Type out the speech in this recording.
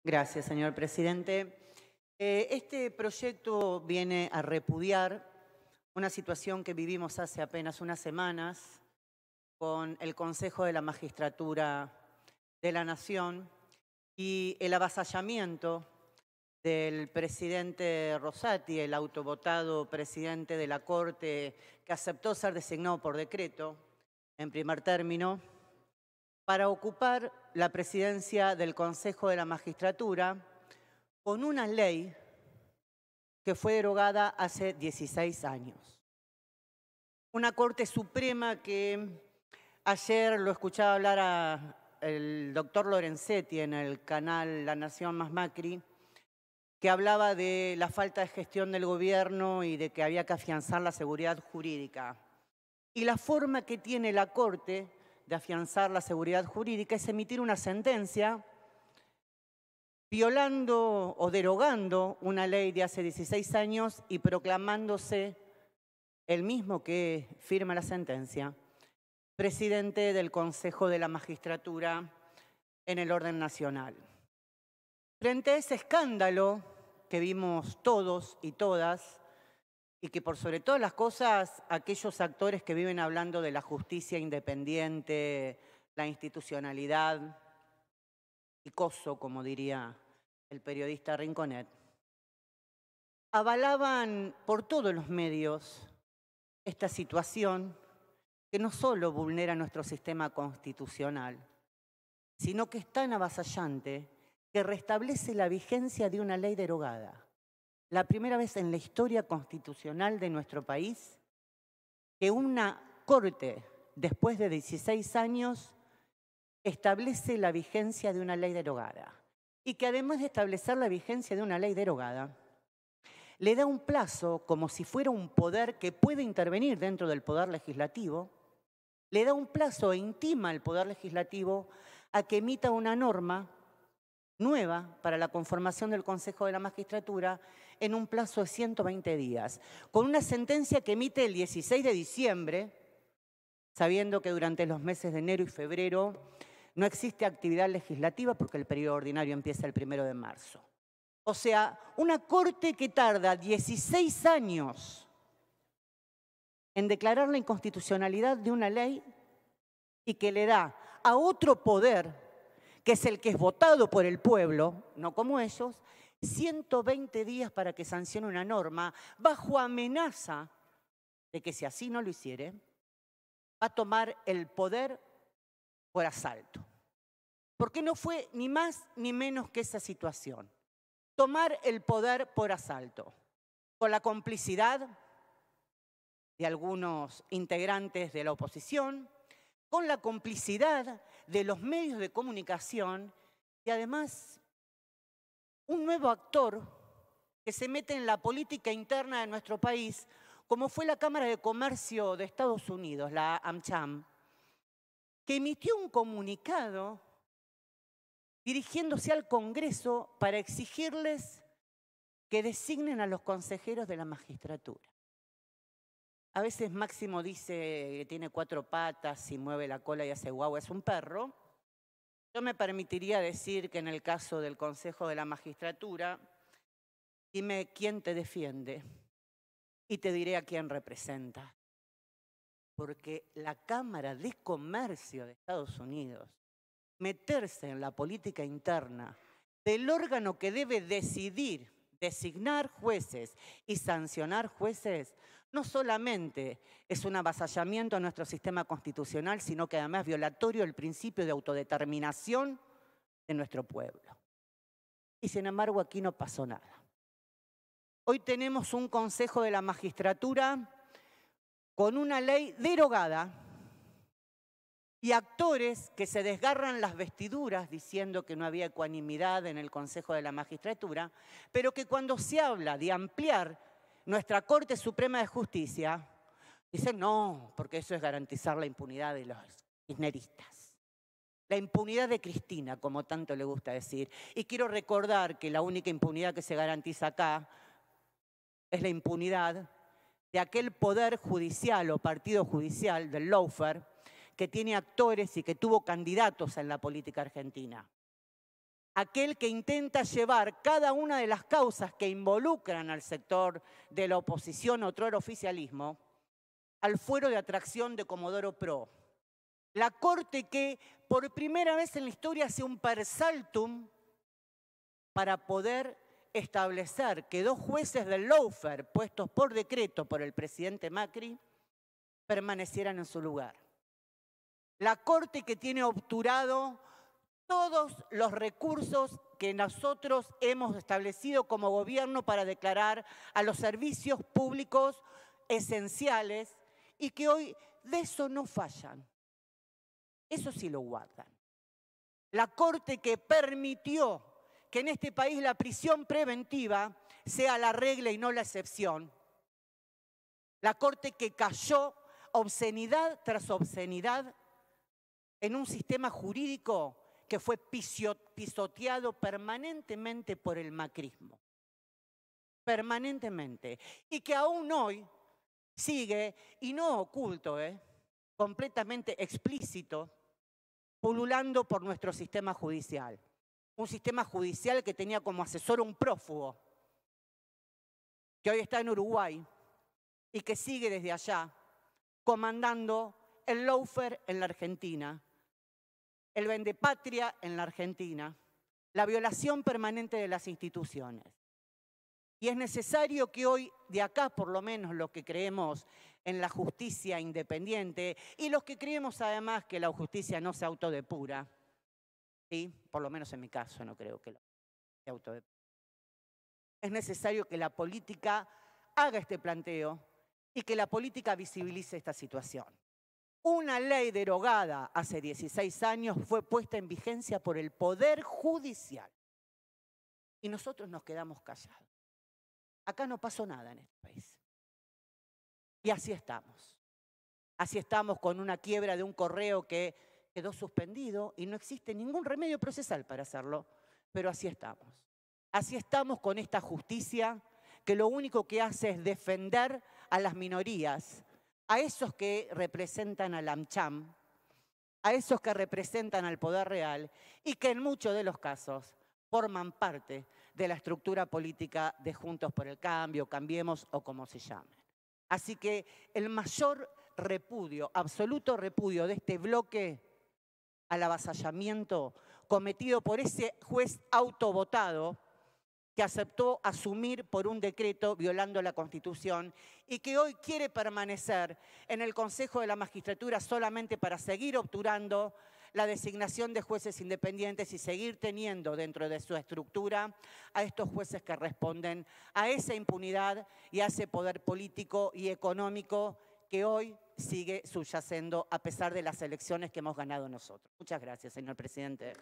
Gracias, señor presidente. Este proyecto viene a repudiar una situación que vivimos hace apenas unas semanas con el Consejo de la Magistratura de la Nación y el avasallamiento del presidente Rosati, el autovotado presidente de la Corte que aceptó ser designado por decreto en primer término para ocupar la presidencia del Consejo de la Magistratura con una ley que fue derogada hace 16 años. Una Corte Suprema que ayer lo escuchaba hablar al doctor Lorenzetti en el canal La Nación más Macri, que hablaba de la falta de gestión del gobierno y de que había que afianzar la seguridad jurídica. Y la forma que tiene la Corte de afianzar la seguridad jurídica es emitir una sentencia violando o derogando una ley de hace 16 años y proclamándose el mismo que firma la sentencia, presidente del Consejo de la Magistratura en el orden nacional. Frente a ese escándalo que vimos todos y todas, y que por sobre todas las cosas, aquellos actores que viven hablando de la justicia independiente, la institucionalidad y coso, como diría el periodista Rinconet, avalaban por todos los medios esta situación que no solo vulnera nuestro sistema constitucional, sino que es tan avasallante que restablece la vigencia de una ley derogada. La primera vez en la historia constitucional de nuestro país que una Corte, después de 16 años, establece la vigencia de una ley derogada. Y que además de establecer la vigencia de una ley derogada, le da un plazo como si fuera un poder que puede intervenir dentro del poder legislativo, le da un plazo e intima al poder legislativo a que emita una norma nueva para la conformación del Consejo de la Magistratura en un plazo de 120 días, con una sentencia que emite el 16 de diciembre, sabiendo que durante los meses de enero y febrero no existe actividad legislativa porque el periodo ordinario empieza el 1 de marzo. O sea, una Corte que tarda 16 años en declarar la inconstitucionalidad de una ley y que le da a otro poder, que es el que es votado por el pueblo, no como ellos, 120 días para que sancione una norma bajo amenaza de que si así no lo hiciere, va a tomar el poder por asalto. Porque no fue ni más ni menos que esa situación. Tomar el poder por asalto, con la complicidad de algunos integrantes de la oposición, con la complicidad de los medios de comunicación y además un nuevo actor que se mete en la política interna de nuestro país, como fue la Cámara de Comercio de Estados Unidos, la AmCham, que emitió un comunicado dirigiéndose al Congreso para exigirles que designen a los consejeros de la magistratura. A veces Máximo dice que tiene 4 patas y mueve la cola y hace guau, es un perro. Yo me permitiría decir que en el caso del Consejo de la Magistratura, dime quién te defiende y te diré a quién representa. Porque la Cámara de Comercio de Estados Unidos, meterse en la política interna del órgano que debe decidir, designar jueces y sancionar jueces, no solamente es un avasallamiento a nuestro sistema constitucional, sino que además es violatorio del principio de autodeterminación de nuestro pueblo. Y sin embargo aquí no pasó nada. Hoy tenemos un Consejo de la Magistratura con una ley derogada y actores que se desgarran las vestiduras diciendo que no había ecuanimidad en el Consejo de la Magistratura, pero que cuando se habla de ampliar nuestra Corte Suprema de Justicia, dicen no, porque eso es garantizar la impunidad de los kirchneristas. La impunidad de Cristina, como tanto le gusta decir. Y quiero recordar que la única impunidad que se garantiza acá es la impunidad de aquel poder judicial o partido judicial del lawfare que tiene actores y que tuvo candidatos en la política argentina. aquel que intenta llevar cada una de las causas que involucran al sector de la oposición, otrora oficialismo, al fuero de atracción de Comodoro Pro. La Corte que por primera vez en la historia hace un per saltum para poder establecer que 2 jueces del lawfare puestos por decreto por el presidente Macri permanecieran en su lugar. La Corte que tiene obturado todos los recursos que nosotros hemos establecido como gobierno para declarar a los servicios públicos esenciales y que hoy de eso no fallan. Eso sí lo guardan. La Corte que permitió que en este país la prisión preventiva sea la regla y no la excepción. La Corte que cayó obscenidad tras obscenidad en un sistema jurídico que fue pisoteado permanentemente por el macrismo. Permanentemente. Y que aún hoy sigue, y no oculto, completamente explícito, pululando por nuestro sistema judicial. Un sistema judicial que tenía como asesor un prófugo, que hoy está en Uruguay y que sigue desde allá comandando el lawfare en la Argentina, el vendepatria en la Argentina, la violación permanente de las instituciones. Y es necesario que hoy, de acá por lo menos los que creemos en la justicia independiente y los que creemos además que la justicia no se autodepura, ¿sí? Por lo menos en mi caso no creo que se autodepure. Es necesario que la política haga este planteo y que la política visibilice esta situación. Una ley derogada hace 16 años fue puesta en vigencia por el Poder Judicial y nosotros nos quedamos callados. Acá no pasó nada en este país. Y así estamos. Así estamos con una quiebra de un correo que quedó suspendido y no existe ningún remedio procesal para hacerlo, pero así estamos. Así estamos con esta justicia que lo único que hace es defender a las minorías, a esos que representan al AmCham, a esos que representan al poder real y que en muchos de los casos forman parte de la estructura política de Juntos por el Cambio, Cambiemos o como se llame. Así que el mayor repudio, absoluto repudio de este bloque al avasallamiento cometido por ese juez autovotado que aceptó asumir por un decreto violando la Constitución y que hoy quiere permanecer en el Consejo de la Magistratura solamente para seguir obturando la designación de jueces independientes y seguir teniendo dentro de su estructura a estos jueces que responden a esa impunidad y a ese poder político y económico que hoy sigue subyacendo a pesar de las elecciones que hemos ganado nosotros. Muchas gracias, señor presidente.